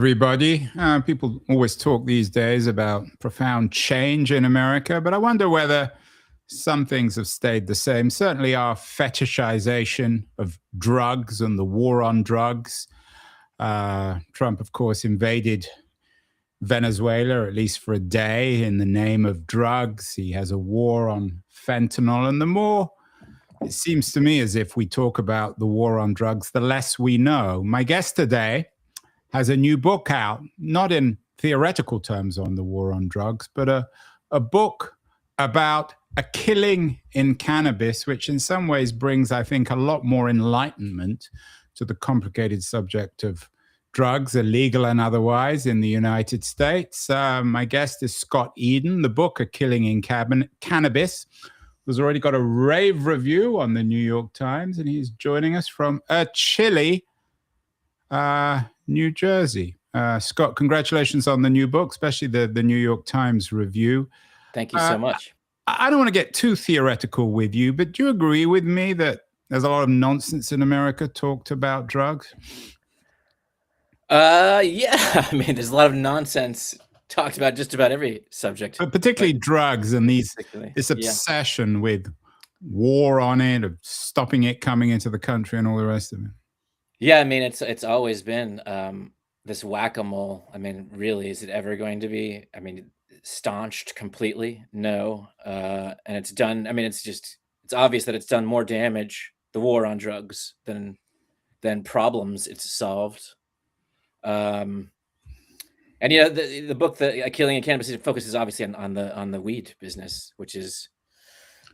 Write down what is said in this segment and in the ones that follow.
Everybody. People always talk these days about profound change in America, but I wonder whether some things have stayed the same. Certainly, our fetishization of drugs and the war on drugs. Trump, of course, invaded Venezuela, at least for a day, in the name of drugs. He has a war on fentanyl. And the more it seems to me as if we talk about the war on drugs, the less we know. My guest today has a new book out, not in theoretical terms on the war on drugs, but a book about a killing in cannabis, which in some ways brings, I think, a lot more enlightenment to the complicated subject of drugs, illegal and otherwise, in the United States. My guest is Scott Eden. The book, A Killing in Cannabis, has already got a rave review on the New York Times, and he's joining us from a chilly New Jersey. Scott, congratulations on the new book, especially the New York Times review. Thank you so much. I don't want to get too theoretical with you, but do you agree with me that there's a lot of nonsense in America talked about drugs? Yeah, I mean, there's a lot of nonsense talked about just about every subject. But particularly drugs and this obsession with war on it, of stopping it coming into the country and all the rest of it. Yeah, I mean, it's always been this whack-a-mole. I mean, really, is it ever going to be, staunched completely? No. And it's done, I mean, it's obvious that it's done more damage, the war on drugs, than problems it's solved. And the book, A Killing in Cannabis, focuses obviously on the weed business, which is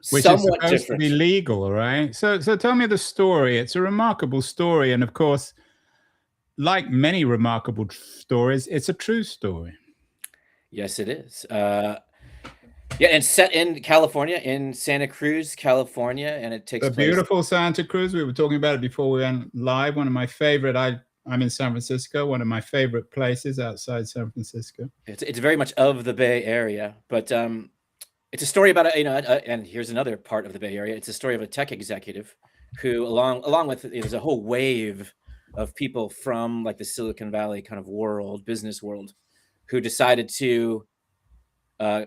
somewhat supposed different. to be legal, right? So tell me the story. It's a remarkable story, and of course, like many remarkable stories, it's a true story. Yes, it is. Yeah, and set in California, in Santa Cruz, California, and it takes place. Beautiful Santa Cruz. We were talking about it before we went live. One of my favorite. I'm in San Francisco. One of my favorite places outside San Francisco. It's very much of the Bay Area, but it's a story about and here's another part of the Bay Area. It's a story of a tech executive who, along with, there's a whole wave of people from like the Silicon Valley kind of world, business world, who decided to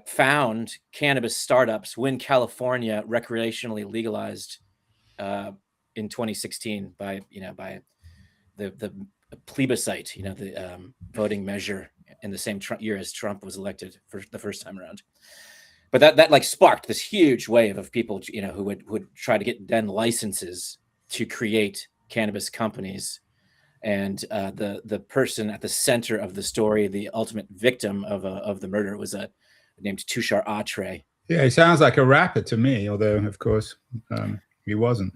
found cannabis startups when California recreationally legalized in 2016 by the plebiscite, the voting measure in the same year as Trump was elected for the first time around. But that like sparked this huge wave of people, who would try to get then licenses to create cannabis companies. And the person at the center of the story, the ultimate victim of the murder, was named Tushar Atre. Yeah, he sounds like a rapper to me, although of course he wasn't.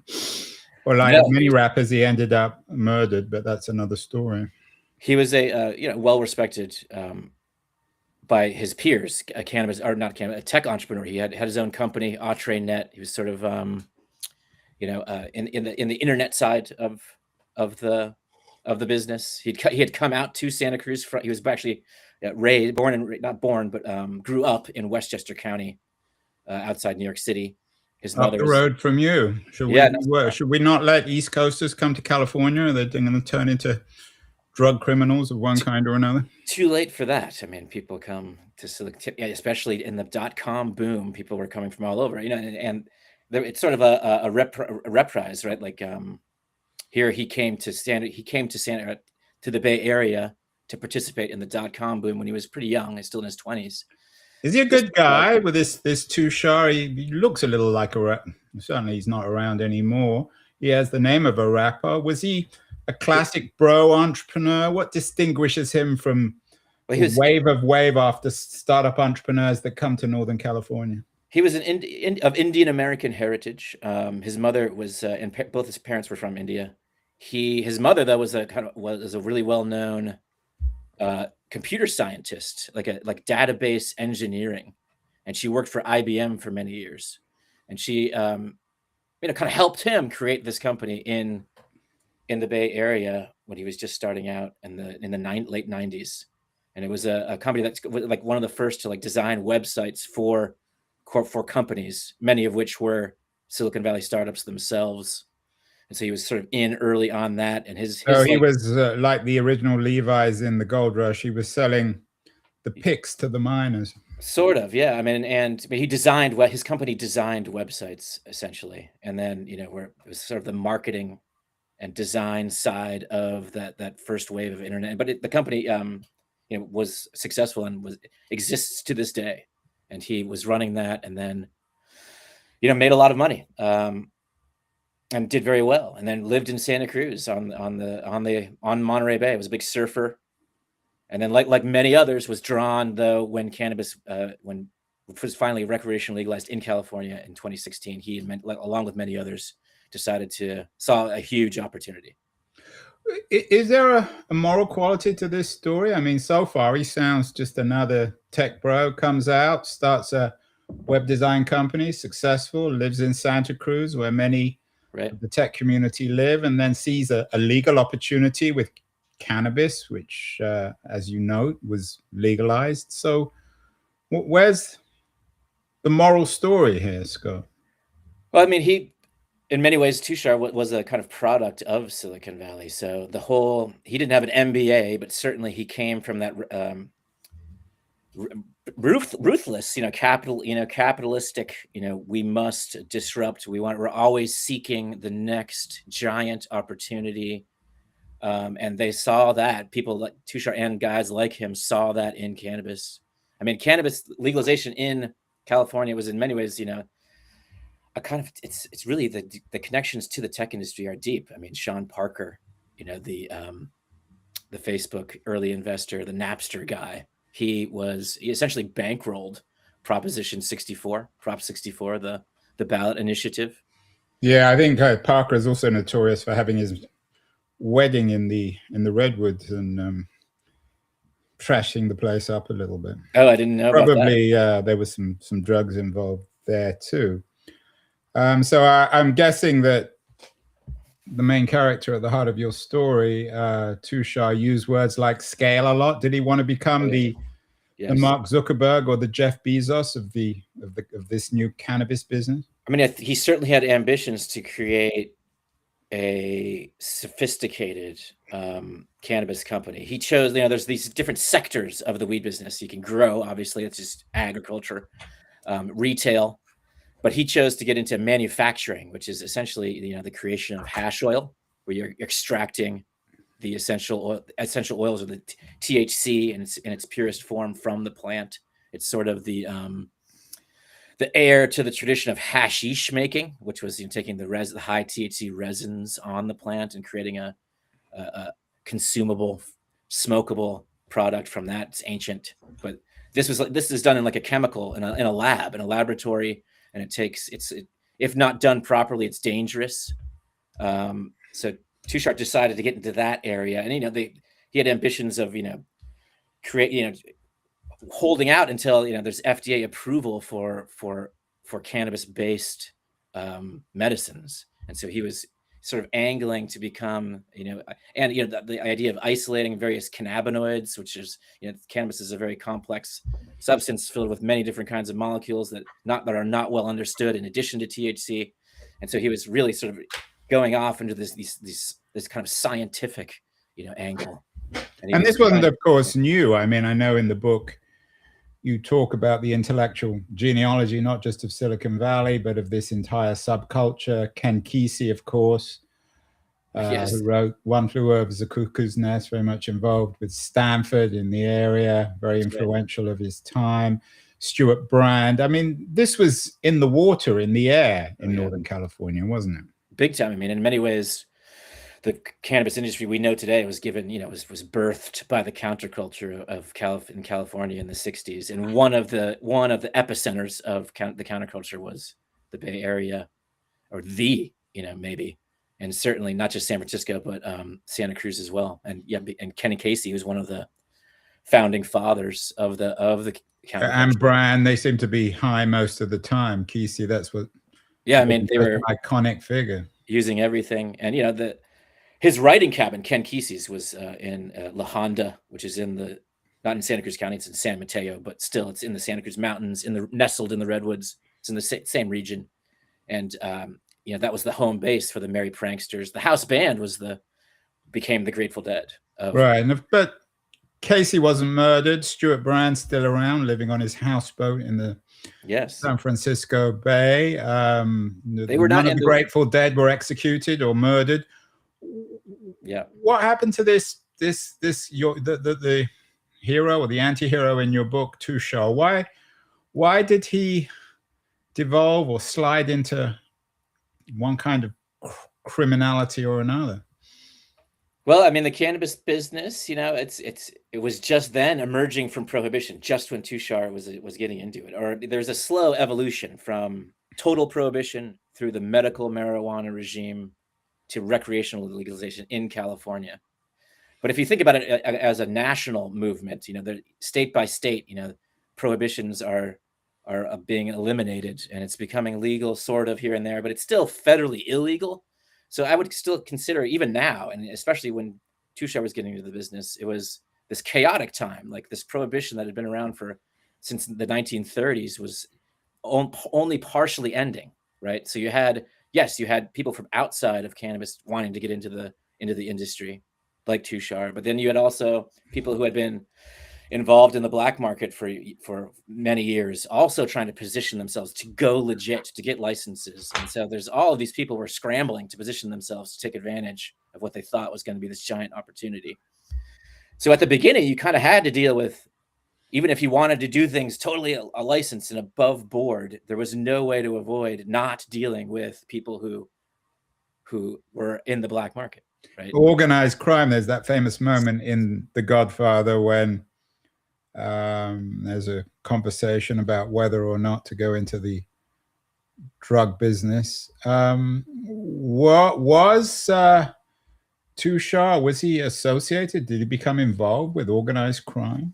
Or like many rappers, he ended up murdered, but that's another story. He was a well-respected by his peers, a tech entrepreneur. He had his own company, AtreNet. He was sort of in the internet side of the business. He had come out to Santa Cruz. He was actually grew up in Westchester County, outside New York City. His mother up the road from you. Should we not let East Coasters come to California? They're going to turn into drug criminals of one kind or another. Too late for that. I mean, people come to Silicon, especially in the .com boom. People were coming from all over, and it's sort of a reprise, right? Like here, he came to the Bay Area to participate in the .com boom when he was pretty young. He's still in his 20s. Is he a good guy with this Tushar? He looks a little like a rapper. Certainly he's not around anymore. He has the name of a rapper. Was he a classic bro entrepreneur? What distinguishes him from wave after startup entrepreneurs that come to Northern California? He was of Indian American heritage. His mother was, and both his parents were from India. His mother, though, was a really well-known computer scientist, like database engineering, and she worked for IBM for many years, and she kind of helped him create this company in the Bay Area when he was just starting out in the late 90s. And it was a company that's like one of the first to design websites for companies, many of which were Silicon Valley startups themselves. and so he was sort of in early on that. And his So he like, was like the original Levi's in the gold rush. He was selling the picks to the miners. sort of, yeah. I mean, he designed what his company designed websites essentially, and then where it was sort of the marketing and design side of that first wave of internet. But the company, was successful and exists to this day. And he was running that, and then made a lot of money, and did very well, and then lived in Santa Cruz on Monterey Bay. Was a big surfer, and then like many others, was drawn though when cannabis when it was finally recreationally legalized in California in 2016. He, along with many others, saw a huge opportunity. Is there a moral quality to this story? I mean, so far he sounds just another tech bro, comes out, starts a web design company, successful, lives in Santa Cruz where many of the tech community live, and then sees a legal opportunity with cannabis, which, as you know, was legalized. So where's the moral story here, Scott? Well, I mean, in many ways, Tushar was a kind of product of Silicon Valley. So he didn't have an MBA, but certainly he came from that ruthless, capitalistic, we must disrupt. We're always seeking the next giant opportunity. And they saw that, people like Tushar and guys like him saw that in cannabis. I mean, cannabis legalization in California was in many ways, a kind of, it's really the connections to the tech industry are deep. I mean, Sean Parker, the Facebook early investor, the Napster guy, he essentially bankrolled Prop 64, the ballot initiative. Yeah, I think Parker is also notorious for having his wedding in the Redwoods and trashing the place up a little bit. Oh, I didn't know Probably about that. There was some drugs involved there too. So I'm guessing that the main character at the heart of your story, Tushar, used words like scale a lot. Did he want to become the Mark Zuckerberg or the Jeff Bezos of this new cannabis business? I mean, he certainly had ambitions to create a sophisticated cannabis company. He chose, there's these different sectors of the weed business you can grow. Obviously, it's just agriculture, retail, but he chose to get into manufacturing, which is essentially, the creation of hash oil, where you're extracting the essential oils, or the THC in its purest form from the plant. It's sort of the heir to the tradition of hashish making, which was taking the high THC resins on the plant and creating a consumable, smokable product from that. It's ancient, but this is done in like a chemical in a lab, in a laboratory, and if not done properly, it's dangerous. So Tushar decided to get into that area, and he had ambitions of holding out until there's FDA approval for cannabis-based medicines, and so he was sort of angling to become the idea of isolating various cannabinoids, which is cannabis is a very complex substance filled with many different kinds of molecules that are not well understood, in addition to THC, and so he was really sort of going off into this kind of scientific angle. And this wasn't, of course, new. I mean, I know in the book you talk about the intellectual genealogy, not just of Silicon Valley, but of this entire subculture. Ken Kesey, of course, who wrote One Flew Over the Cuckoo's Nest, very much involved with Stanford in the area, very influential of his time. Stuart Brand. I mean, this was in the water, in the air in Northern California, wasn't it? Big time. I mean, in many ways, the cannabis industry we know today was given, was birthed by the counterculture in California in the 60s. And one of the epicenters of the counterculture was the Bay Area, or maybe, and certainly not just San Francisco, but Santa Cruz as well. And Kenny Casey was one of the founding fathers of the counterculture. And Brand, they seem to be high most of the time. Kesey, that's what. Yeah, I mean, they were an iconic figure, using everything. And his writing cabin, Ken Kesey's, was in La Honda, which is not in Santa Cruz County, it's in San Mateo, but still it's in the Santa Cruz Mountains, nestled in the Redwoods. It's in the same region. And that was the home base for the Merry Pranksters. The house band became the Grateful Dead. Right, but Casey wasn't murdered. Stuart Brand's still around, living on his houseboat in the San Francisco Bay. They were none of the Grateful Dead were executed or murdered. Yeah. What happened to the hero or the anti-hero in your book, Tushar? Why did he devolve or slide into one kind of criminality or another? Well, I mean, the cannabis business, it was just then emerging from prohibition, just when Tushar was getting into it. Or there's a slow evolution from total prohibition through the medical marijuana regime to recreational legalization in California. But if you think about it as a national movement, state by state, prohibitions are being eliminated, and it's becoming legal sort of here and there, but it's still federally illegal. So I would still consider, even now, and especially when Tushar was getting into the business, it was this chaotic time. Like, this prohibition that had been around since the 1930s was only partially ending, right? So you had people from outside of cannabis wanting to get into the industry, like Tushar, but then you had also people who had been involved in the black market for many years, also trying to position themselves to go legit, to get licenses. And so there's all of these people were scrambling to position themselves to take advantage of what they thought was going to be this giant opportunity. So at the beginning, you kind of had to deal with, even if you wanted to do things totally a license and above board, there was no way to avoid not dealing with people who were in the black market, right? Organized crime. There's that famous moment in The Godfather when there's a conversation about whether or not to go into the drug business. What was Tushar? Was he associated? Did he become involved with organized crime?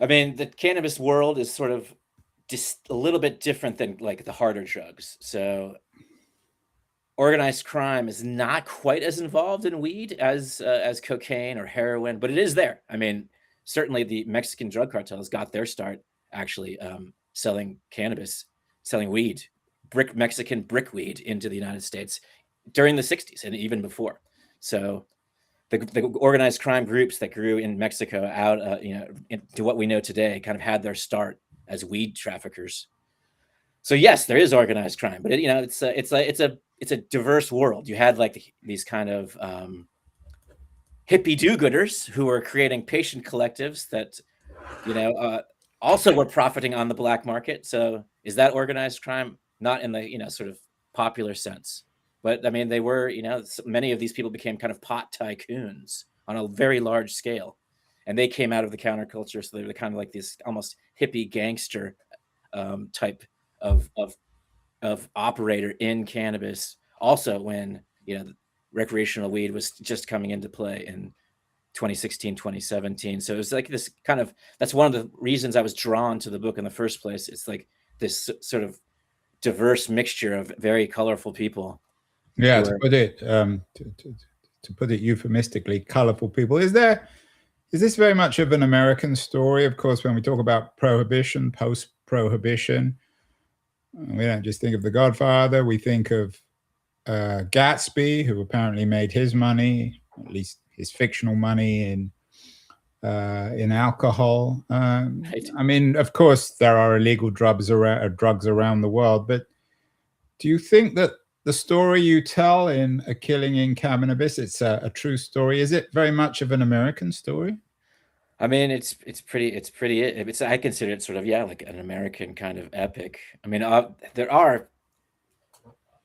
I mean, the cannabis world is sort of just a little bit different than like the harder drugs. So organized crime is not quite as involved in weed as cocaine or heroin, but it is there. I mean, certainly the Mexican drug cartels got their start actually selling cannabis, selling weed, Mexican brickweed into the United States during the 60s and even before. So the organized crime groups that grew in Mexico out, to what we know today, kind of had their start as weed traffickers. So yes, there is organized crime, but it's a diverse world. You had like these kind of hippie do-gooders who were creating patient collectives that, also were profiting on the black market. So is that organized crime? Not in the, sort of popular sense. But I mean, they were, many of these people became kind of pot tycoons on a very large scale. And they came out of the counterculture. So they were kind of like this almost hippie gangster type of operator in cannabis. Also when, recreational weed was just coming into play in 2016, 2017. So it was like this kind of, that's one of the reasons I was drawn to the book in the first place. It's like this sort of diverse mixture of very colorful people. Yeah, to put it euphemistically, colorful people. Is this very much of an American story? Of course, when we talk about prohibition, post-prohibition, we don't just think of The Godfather. We think of Gatsby, who apparently made his money, at least his fictional money, in alcohol. Right. I mean, of course, there are illegal drugs around the world, but do you think that the story you tell in A Killing in Cannabis, it's a true story? Is it very much of an American story? I mean, I consider it sort of, like an American kind of epic. I mean, there are,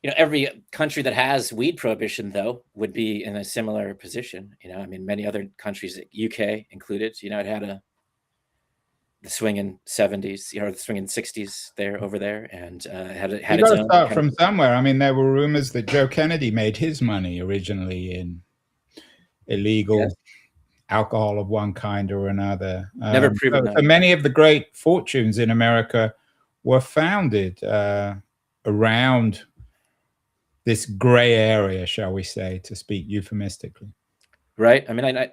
every country that has weed prohibition, though, would be in a similar position. I mean, many other countries, UK included, it had the swinging 70s, the swinging 60s over there, and had its own. You got to start from somewhere. I mean, there were rumors that Joe Kennedy made his money originally in illegal alcohol of one kind or another. Never proven. So many of the great fortunes in America were founded around this gray area, shall we say, to speak euphemistically. Right. I mean,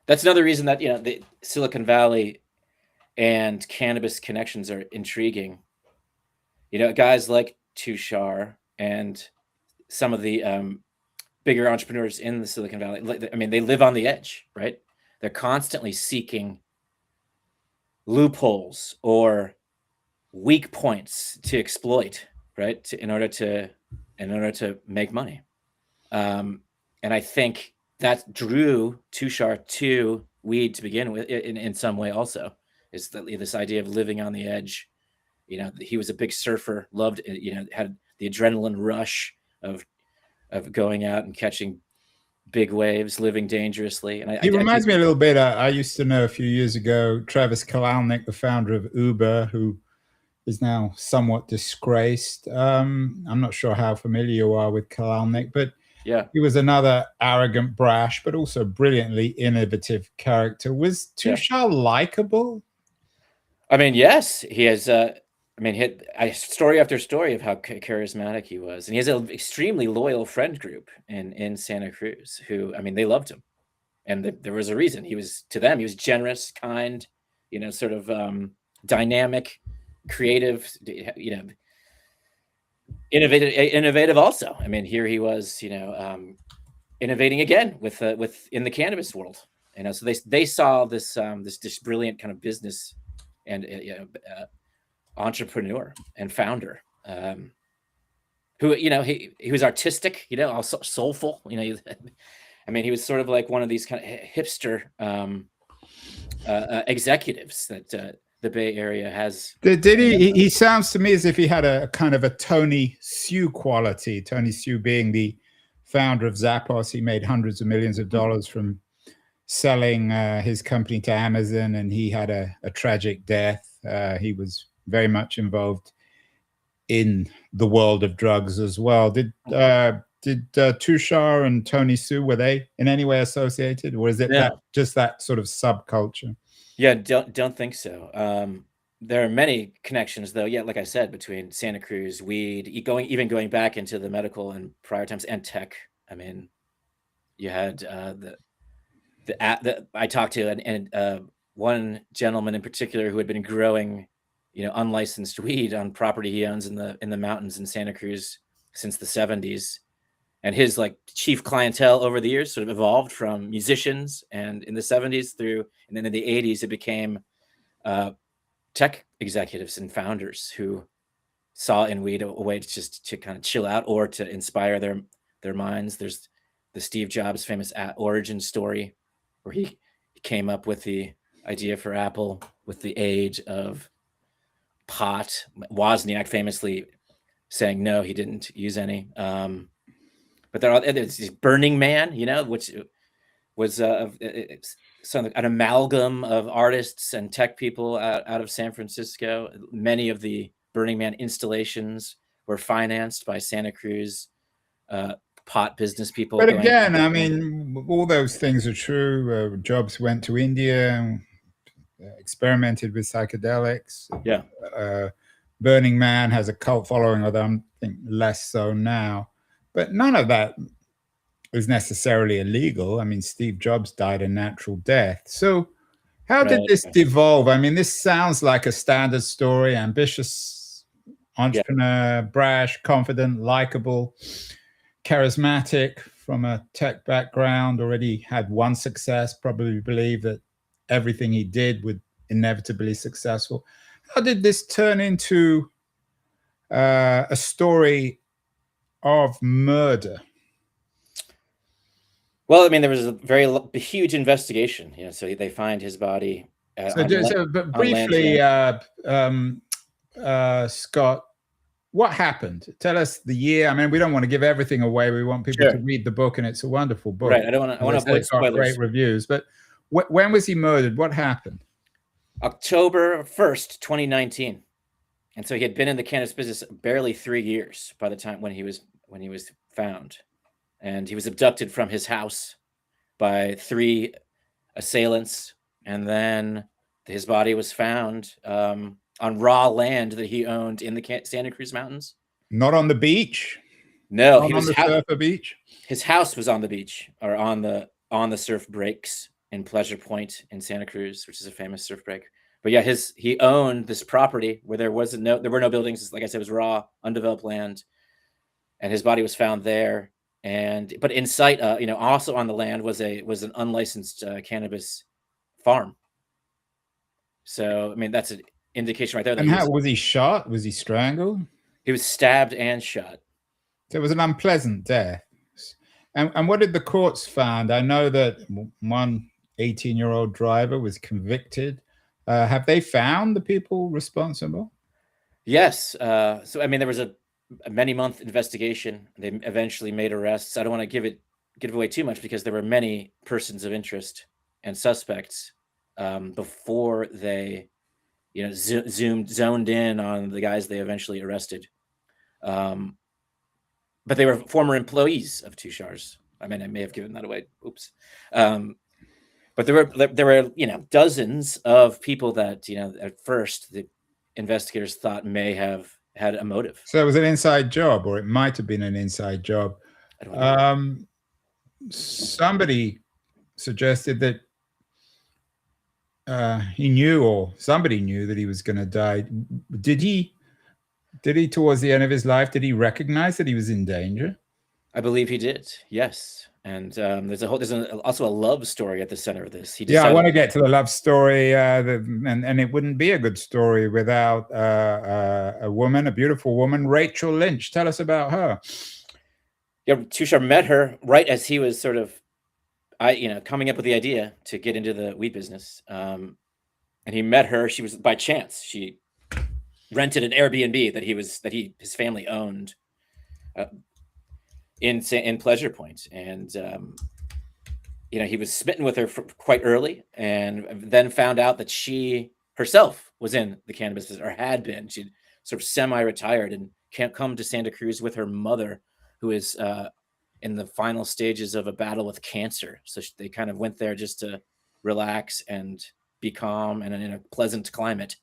that's another reason that, the Silicon Valley and cannabis connections are intriguing. Guys like Tushar and some of the bigger entrepreneurs in the Silicon Valley, I mean, they live on the edge, right? They're constantly seeking loopholes or weak points to exploit, right? In order to make money. And I think that drew Tushar to weed to begin with in some way also, is that this idea of living on the edge. You know, he was a big surfer, loved, you know, had the adrenaline rush of going out and catching big waves, living dangerously. And He reminds me a little bit. I used to know a few years ago Travis Kalanick, the founder of Uber, who is now somewhat disgraced. I'm not sure how familiar you are with Kalanick, but yeah, he was another arrogant, brash, but also brilliantly innovative character. Was Tushar likable? I mean, yes, he has. I mean, story after story of how charismatic he was, and he has an extremely loyal friend group in Santa Cruz. Who, I mean, they loved him, and there was a reason. He was, to them, he was generous, kind, you know, sort of dynamic, creative, you know, innovative also. I mean, here he was, you know, innovating again with in the cannabis world. You know, so they saw this this brilliant kind of business and you know, entrepreneur and founder, who, you know, he was artistic, you know, also soulful. You know, I mean, he was sort of like one of these kind of hipster executives that the Bay Area has. Did he? He sounds to me as if he had a kind of a Tony Hsieh quality. Tony Hsieh being the founder of Zappos, he made hundreds of millions of dollars from selling his company to Amazon, and he had a tragic death. He was very much involved in the world of drugs as well. Did Tushar and Tony Hsieh, were they in any way associated, or is it just that sort of subculture? Yeah, don't think so. There are many connections, though. Yeah, like I said, between Santa Cruz, weed, even going back into the medical and prior times, and tech. I mean, you had I talked to and one gentleman in particular who had been growing, you know, unlicensed weed on property he owns in the mountains in Santa Cruz since the 70s. And his like chief clientele over the years sort of evolved from musicians, and in the 70s through, and then in the 80s, it became tech executives and founders who saw in weed a way to just to kind of chill out or to inspire their minds. There's the Steve Jobs famous origin story, where he came up with the idea for Apple with the age of pot. Wozniak famously saying no, he didn't use any. But there's Burning Man, you know, which was an amalgam of artists and tech people out of San Francisco. Many of the Burning Man installations were financed by Santa Cruz pot business people. But again, I mean, all those things are true. Jobs went to India and experimented with psychedelics. Yeah. Burning Man has a cult following, although I think less so now. But none of that is necessarily illegal. I mean, Steve Jobs died a natural death. So how did this devolve? I mean, this sounds like a standard story: ambitious entrepreneur, brash, confident, likable, charismatic, from a tech background, already had one success, probably believed that everything he did would inevitably be successful. How did this turn into a story of murder? Well, I mean, there was a huge investigation. You know, so they find his body. But briefly, Scott, what happened? Tell us the year. I mean, we don't want to give everything away. We want people to read the book, and it's a wonderful book. Right. I want to avoid spoilers. Great reviews. But when was he murdered? What happened? October 1st, 2019. And so he had been in the cannabis business barely 3 years by the time when he was found. And he was abducted from his house by 3 assailants. And then his body was found on raw land that he owned in the Santa Cruz Mountains. Not on the beach? No, Not on the surfer beach? His house was on the beach, or on the surf breaks in Pleasure Point in Santa Cruz, which is a famous surf break. But yeah, he owned this property where there were no buildings. Like I said, it was raw, undeveloped land. and his body was found there. And but in sight, also on the land was an unlicensed cannabis farm. So I mean, that's an indication right there that And how was he shot? Was he strangled? he was stabbed and shot. So it was an unpleasant death. And what did the courts find? I know that one 18-year-old driver was convicted. Have they found the people responsible? Yes. So I mean, there was a many-month investigation. They eventually made arrests. I don't want to give away too much because there were many persons of interest and suspects before they, zoned in on the guys they eventually arrested. But they were former employees of Tushar's. I mean, I may have given that away. Oops. But there were dozens of people that at first the investigators thought may have had a motive. So it was an inside job, or it might have been an inside job. I don't know. Somebody suggested that he knew, or somebody knew, that he was going to die. Did he, towards the end of his life, did he recognize that he was in danger? I believe he did. Yes. And there's also a love story at the center of this. I want to get to the love story, and it wouldn't be a good story without a woman, a beautiful woman, Rachel Lynch. Tell us about her. Yeah, Tushar met her right as he was sort of, coming up with the idea to get into the weed business. And he met her. She was by chance. She rented an Airbnb that his family owned in Pleasure Point, and he was smitten with her quite early, and then found out that she herself was in the cannabis business, or had been. She'd sort of semi-retired and can't come to Santa Cruz with her mother, who is in the final stages of a battle with cancer. So they kind of went there just to relax and be calm and in a pleasant climate.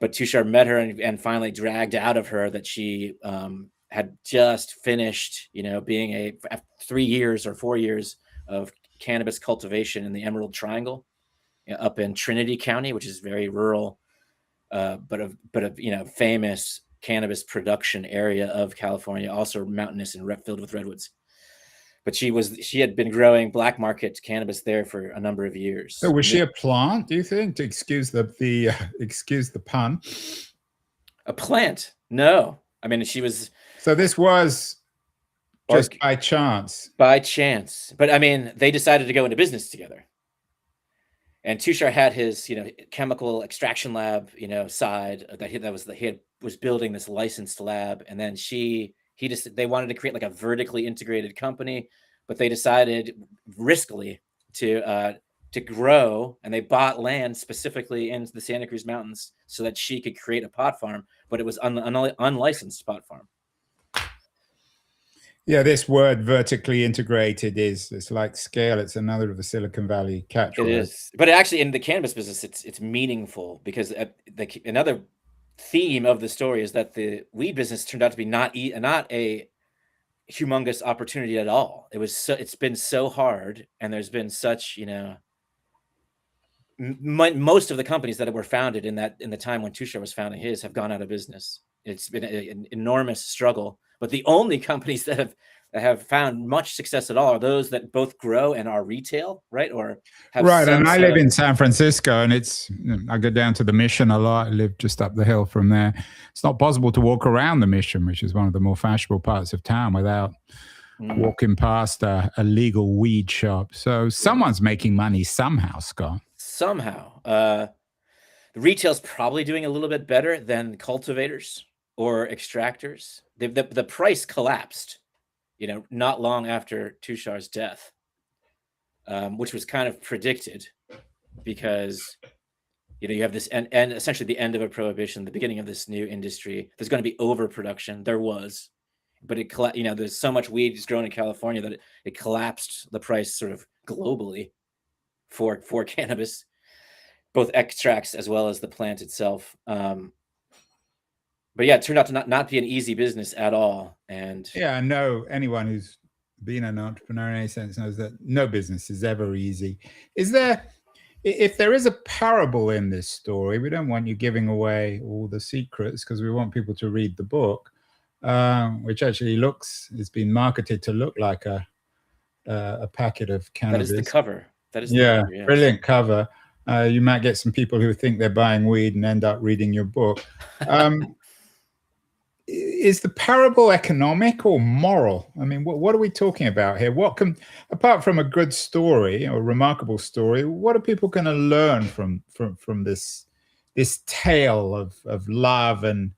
But Tushar met her and finally dragged out of her that she had just finished, being 3 years or 4 years of cannabis cultivation in the Emerald Triangle up in Trinity County, which is very rural, but a famous cannabis production area of California, also mountainous and filled with redwoods. But she had been growing black market cannabis there for a number of years. So was she a plant, do you think, to excuse the pun? A plant? No. I mean, she was. So this was just by chance. By chance. But I mean, they decided to go into business together. And Tushar had his, chemical extraction lab, side that he was building this licensed lab. And then they wanted to create like a vertically integrated company, but they decided riskily to grow, and they bought land specifically in the Santa Cruz Mountains so that she could create a pot farm, but it was an unlicensed pot farm. Yeah, this word vertically integrated it's like scale. It's another of the Silicon Valley catchwords. It is, but actually in the cannabis business, it's meaningful because another theme of the story is that the weed business turned out to be not a humongous opportunity at all. It's been so hard, and there's been such most of the companies that were founded in the time when Tushar was founding his have gone out of business. It's been an enormous struggle, but the only companies that have found much success at all are those that both grow and are retail, right? Or have right. And I live in San Francisco, and I go down to the Mission a lot. I live just up the hill from there. It's not possible to walk around the Mission, which is one of the more fashionable parts of town, without walking past a legal weed shop. So someone's making money somehow, Scott. Somehow. The retail's probably doing a little bit better than cultivators or extractors. The price collapsed, not long after Tushar's death, which was kind of predicted because, you have this and essentially the end of a prohibition, the beginning of this new industry. There's going to be overproduction. There was, but there's so much weed is grown in California that it collapsed the price sort of globally for cannabis, both extracts as well as the plant itself. But yeah, it turned out to not be an easy business at all. And yeah, I know anyone who's been an entrepreneur in any sense knows that no business is ever easy. If there is a parable in this story, we don't want you giving away all the secrets because we want people to read the book. which actually has been marketed to look like a packet of cannabis. That is the cover. That is the Yeah, cover, yes. brilliant cover. You might get some people who think they're buying weed and end up reading your book. Is the parable economic or moral? I mean, what are we talking about here? What can, apart from a good story or a remarkable story, what are people going to learn from this tale of love and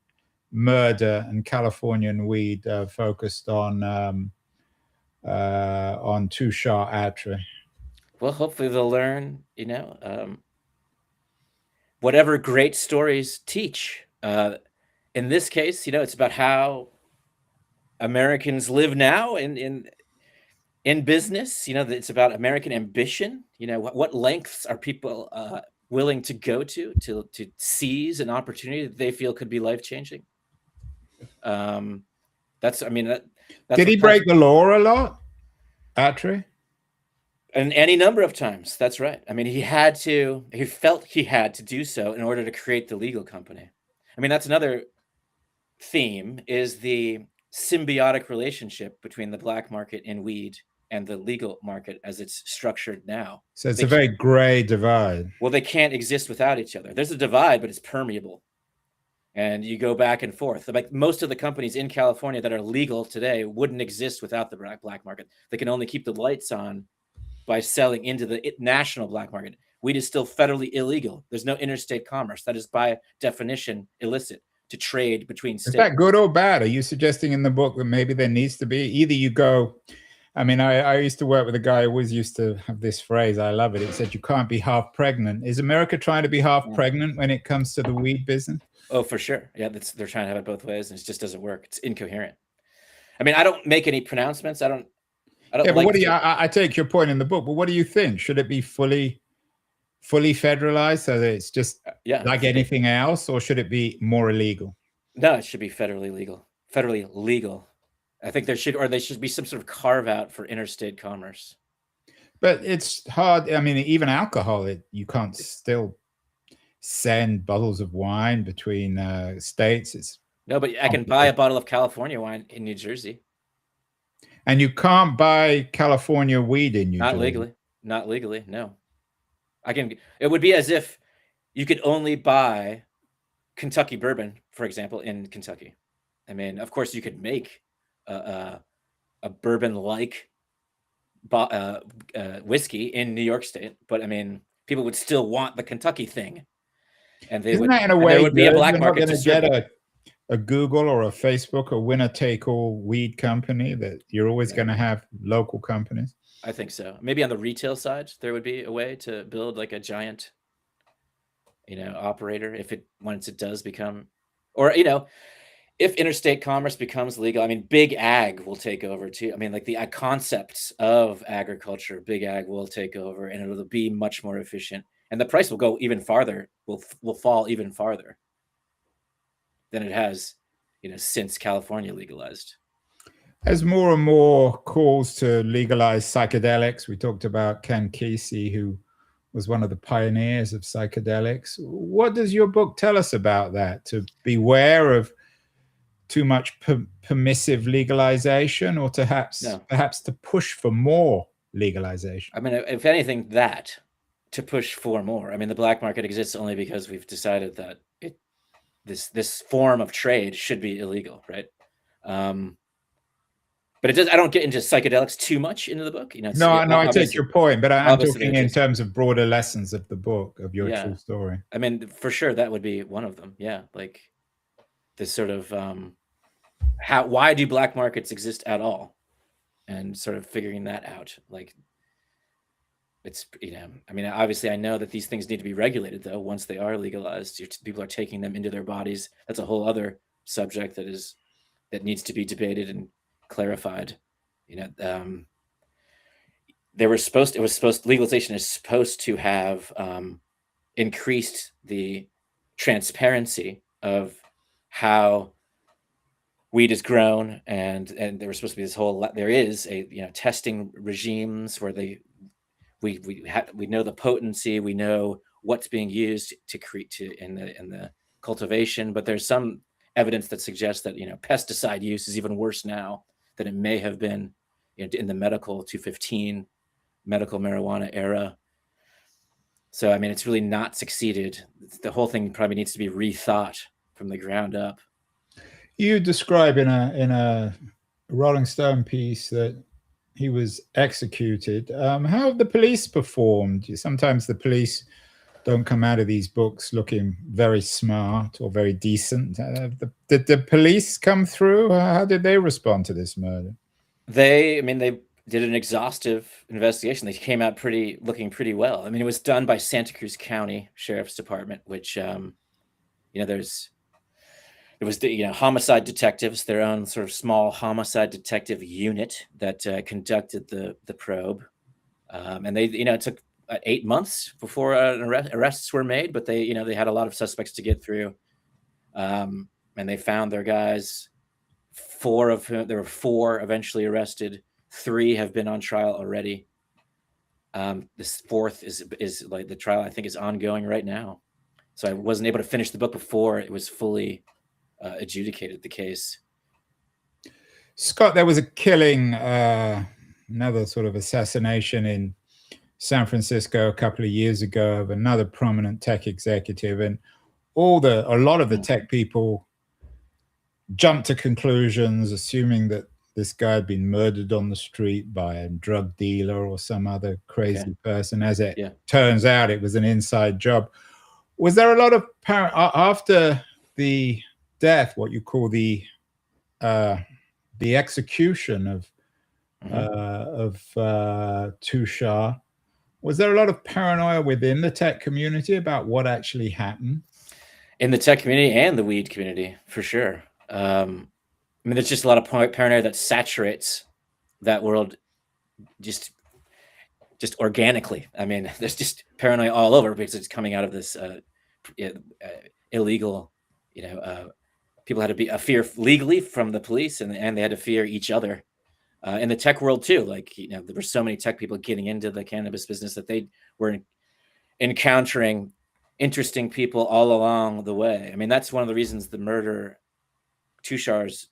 murder and Californian weed focused on Tushar Atre? Well, hopefully they'll learn, whatever great stories teach. In this case, it's about how Americans live now in business. It's about American ambition. What lengths are people willing to go to seize an opportunity that they feel could be life-changing? That's Did he break the law a lot, Atre? And any number of times. That's right. I mean, he felt he had to do so in order to create the legal company. I mean, that's another theme, is the symbiotic relationship between the black market in weed and the legal market as it's structured now. So it's a very gray divide. Well, they can't exist without each other. There's a divide, but it's permeable. And you go back and forth. Like most of the companies in California that are legal today wouldn't exist without the black market. They can only keep the lights on by selling into the national black market. Weed is still federally illegal. There's no interstate commerce. That is by definition illicit to trade between states. Is that good or bad? Are you suggesting in the book that maybe there needs to be, either you go, I mean, I used to work with a guy who always used to have this phrase, I love it. It said, you can't be half pregnant. Is America trying to be half pregnant when it comes to the weed business? Oh, for sure. Yeah, they're trying to have it both ways, and it just doesn't work. It's incoherent. I mean, I don't make any pronouncements. I don't. Yeah, but what do you? I take your point in the book, but what do you think? Should it be fully federalized so that it's just like anything else, or should it be more illegal? No, it should be federally legal. I think there should be some sort of carve out for interstate commerce. But it's hard. I mean, even alcohol, you can't still send bottles of wine between states. No, but I can buy a bottle of California wine in New Jersey. And you can't buy California weed in New Jersey? Not legally, no. It would be as if you could only buy Kentucky bourbon, for example, in Kentucky. I mean, of course, you could make a bourbon-like whiskey in New York State, but I mean, people would still want the Kentucky thing, and there would be a black market to serve it. A Google or a Facebook, a winner-take-all weed company, that you're always going to have local companies? I think so. Maybe on the retail side, there would be a way to build like a giant, operator once it does become, or, if interstate commerce becomes legal. I mean, big ag will take over too. I mean, like the concepts of agriculture, big ag will take over, and it'll be much more efficient, and the price will go even farther, will fall even farther than it has, since California legalized. As more and more calls to legalize psychedelics, we talked about Ken Kesey, who was one of the pioneers of psychedelics. What does your book tell us about that? To beware of too much permissive legalization, or perhaps to push for more legalization? I mean, if anything, to push for more. I mean, the black market exists only because we've decided that this form of trade should be illegal, right? But I don't get into psychedelics too much into the book. No, I take your point, but I'm talking in terms of broader lessons of the book, of your true story. I mean, for sure, that would be one of them. Yeah, like this sort of why do black markets exist at all, and sort of figuring that out. Like, it's I mean, obviously, I know that these things need to be regulated, though. Once they are legalized, people are taking them into their bodies. That's a whole other subject that needs to be debated and clarified. Legalization is supposed to have increased the transparency of how weed is grown, and there was supposed to be there is a testing regimes where we know the potency, we know what's being used in the cultivation, but there's some evidence that suggests that, pesticide use is even worse now than it may have been in the medical 215 medical marijuana era. So, I mean, it's really not succeeded. The whole thing probably needs to be rethought from the ground up. You describe in a Rolling Stone piece that he was executed. How have the police performed? Sometimes the police don't come out of these books looking very smart or very decent. Did the police come through? How did they respond to this murder? They did an exhaustive investigation. They came out looking pretty well. I mean, it was done by Santa Cruz County Sheriff's Department, which, it was the homicide detectives, their own sort of small homicide detective unit that conducted the probe, and they it took 8 months before arrests were made, but they had a lot of suspects to get through, and they found their guys. 4 of whom, there were 4 eventually arrested. 3 have been on trial already. This 4th is like the trial I think is ongoing right now. So I wasn't able to finish the book before it was fully adjudicated, the case. Scott, there was a killing, another sort of assassination in San Francisco a couple of years ago of another prominent tech executive, and a lot of the tech people jumped to conclusions, assuming that this guy had been murdered on the street by a drug dealer or some other crazy person. As it turns out, it was an inside job. Was there a lot of after the death, what you call the execution of Tushar? Was there a lot of paranoia within the tech community about what actually happened? In the tech community and the weed community, for sure. There's just a lot of paranoia that saturates that world just organically. I mean, there's just paranoia all over because it's coming out of this illegal, people had to be a fear legally from the police, and they had to fear each other. In the tech world too, there were so many tech people getting into the cannabis business that they were encountering interesting people all along the way. I mean, that's one of the reasons Tushar's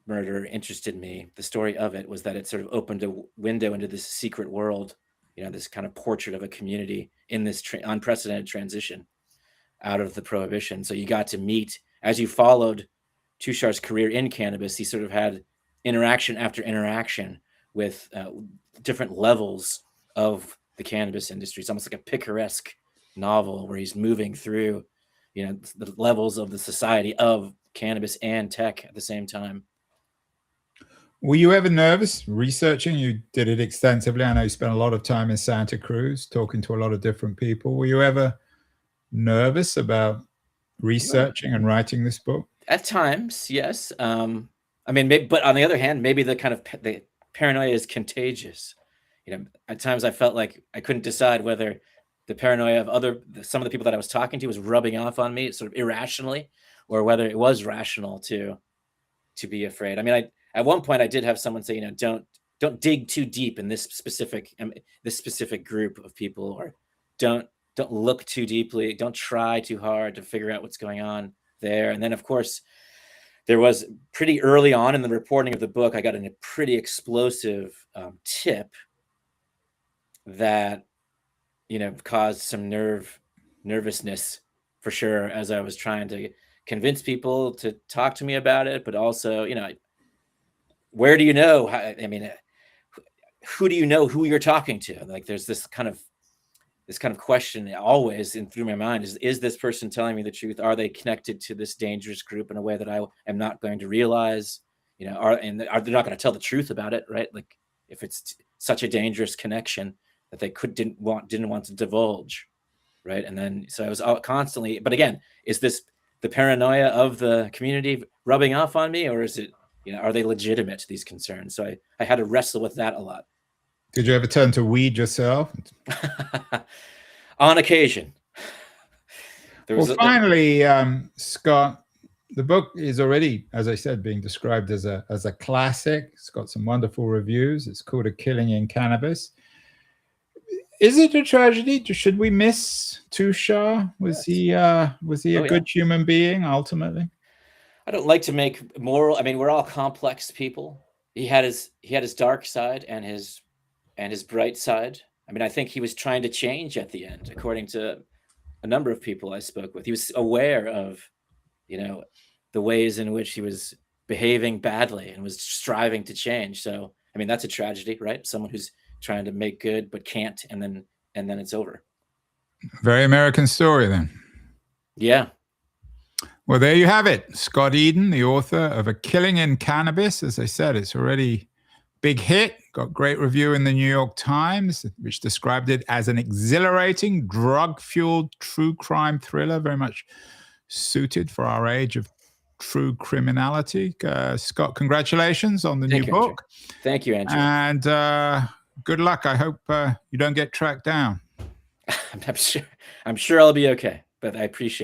murder interested me. The story of it was that it sort of opened a window into this secret world, this kind of portrait of a community in this unprecedented transition out of the prohibition. So you got to meet, as you followed Tushar's career in cannabis, he sort of had interaction after interaction with different levels of the cannabis industry. It's almost like a picaresque novel where he's moving through, the levels of the society of cannabis and tech at the same time. Were you ever nervous researching? You did it extensively. I know you spent a lot of time in Santa Cruz talking to a lot of different people. Were you ever nervous about researching and writing this book? At times, yes. But on the other hand, maybe the paranoia is contagious. At times I felt like I couldn't decide whether the paranoia of some of the people that I was talking to was rubbing off on me sort of irrationally, or whether it was rational to be afraid. I mean, at one point I did have someone say, don't dig too deep in this specific group of people, or don't look too deeply, don't try too hard to figure out what's going on there. And then, of course, there was pretty early on in the reporting of the book, I got a pretty explosive tip that caused some nervousness for sure, as I was trying to convince people to talk to me about it, but also, where do you know? Who do you know who you're talking to? Like, there's this kind of question always through my mind: is this person telling me the truth? Are they connected to this dangerous group in a way that I am not going to realize? Are they not going to tell the truth about it, right? Like, if it's such a dangerous connection that they didn't want to divulge, right? And then, so I was constantly, but again, is this the paranoia of the community rubbing off on me, or is it, are they legitimate, these concerns? So I had to wrestle with that a lot. Did you ever turn to weed yourself? On occasion. Finally, Scott, the book is already, as I said, being described as a classic. It's got some wonderful reviews. It's called A Killing in Cannabis. Is it a tragedy? Should we miss Tushar? Was he a good human being ultimately? I don't like to make moral. I mean, we're all complex people. He had his dark side and his bright side. I mean, I think he was trying to change at the end, according to a number of people I spoke with. He was aware of, the ways in which he was behaving badly and was striving to change. So, I mean, that's a tragedy, right? Someone who's trying to make good but can't, and then it's over. Very American story, then. Yeah. Well, there you have it. Scott Eden, the author of A Killing in Cannabis. As I said, it's already big hit. Got great review in the New York Times, which described it as an exhilarating, drug-fueled true crime thriller, very much suited for our age of true criminality. Scott, congratulations on the new book. Thank you, Andrew. And good luck. I hope you don't get tracked down. I'm sure I'll be okay, but I appreciate it.